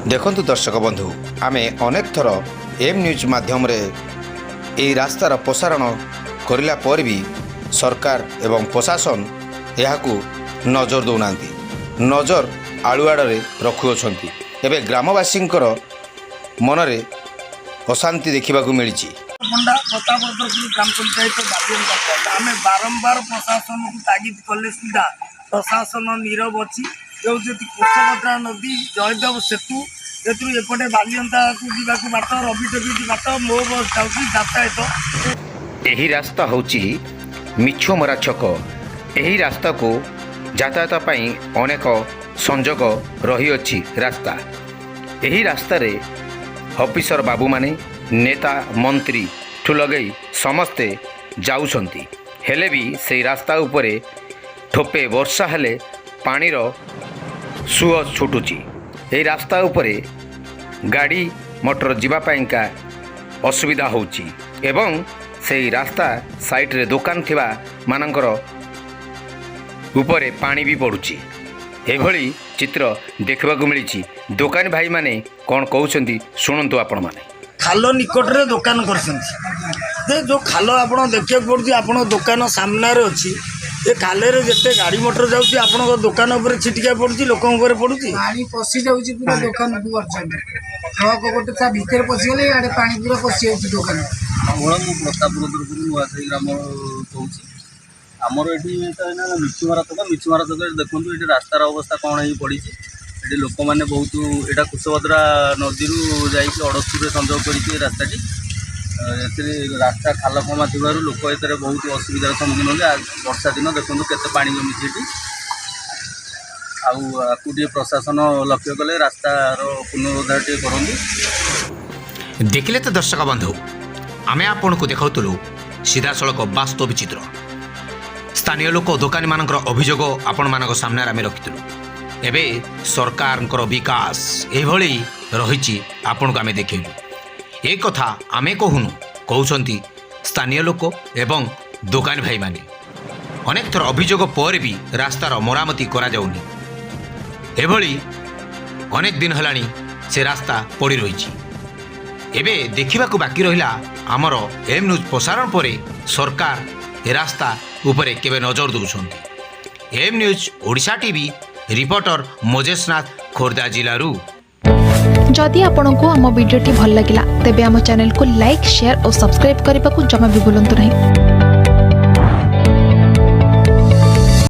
देखंतु दर्शक बंधु आमे अनेक थर एम न्यूज माध्यम रे एही रास्तार प्रसारण करिला पर भी सरकार एवं प्रशासन यहाकू नजर दौनांती नजर आलुआड़े रखुअछंती। एबे ग्रामवासींकर मनरे अशांति देखा मिली। ग्राम पंचायत आम बारंबार प्रशासन को तागिद कले सुधा प्रशासन नीरव अच्छी जो कुशभद्रा नदी जयदेव सेतु से एपटे बालियंता को जावाक बाट रविटबी बाट मो बस जातायत। यही रास्ता होची मिछमरा छक। यही रास्ता को यातायात पाई अनेक संजोग रही अछि रास्ता। यही रास्ता रे ऑफिसर बाबू माने नेता मंत्री ठू लगे समस्ते जाउछंती हेले भी से रास्ता उपरे ठोपे वर्षा हेले पानी रो सुअ छुटुची। यही रास्ता उपरे गाड़ी मोटर जीवा पाइंका असुविधा होची एवं से रास्ता साइड रे दुकान थिबा मानकर उपरे पानी भी पड़ुची। एभली चित्र देखा मिली। दुकानी भाई माने कौन कहते शुणु आपण मैंने। खाल निकट रे दुकान कर जो खाल आप देखा पड़ती आप दुकान सामने अच्छी ये खाले जिते गाड़ी मोटर जाऊँगी आप दुकान उपर छिटिका पड़ी लोक पड़ी पानी पशि जाऊँगी पूरा दुकान को ट्रक गोटे ता भितर पशिगले इे पानी पूरा पशि जाऊँगी दुकान। प्रतापपुर तरफ नुआसाही ग्राम कौच आमर ये मिछुमारा तक मिछुमारा तक देखूँ ये रास्तार अवस्था कौन हो पड़ी ये लोक मैंने बहुत यहाँ कुशभद्रा नदी अड़स्तुर संजोग कर रास्ताटी रास्ता खाल खमा थी लोक ये बहुत असुविधार सम्मुखीन होंगे। वर्षा दिन देखो केते पानी जमी आपको प्रशासन लक्ष्य कले रास्तार पुनरुद्धार टे करूँ। देखिले तो दर्शक बंधु आमे आपन को देखाउतलु सीधा सड़क वास्तव चित्र। स्थानीय लोक दुकानी मानकर अभियोग आपण मानक सामने आमे रखितलु। एबे सरकारଙ୍କର विकास एभली रहिछि आपण को आमे देखैलु। ए कथा आमे कहूनु कहउछंती स्थानीय लोक एवं दुकानी भाई माने। अनेक थर अभियोग पर भी रास्तार मरामती करा जाउनी। एभली अनेक दिन हलानी से रास्ता पड़ी रहिछि। एबे देखिबाकू बाकी रहिला आमर एम न्यूज प्रसारण पर सरकार ए रास्ता उपरे केबे नजर दउछंती। M news Odisha TV reporter मोजेशनाथ खोर्धा जिलारू। जदि आपंक आम भिडी भल लगा तेब आम चैनल को लाइक शेयर और सब्सक्राइब करने को जमा भी भूलु नहीं।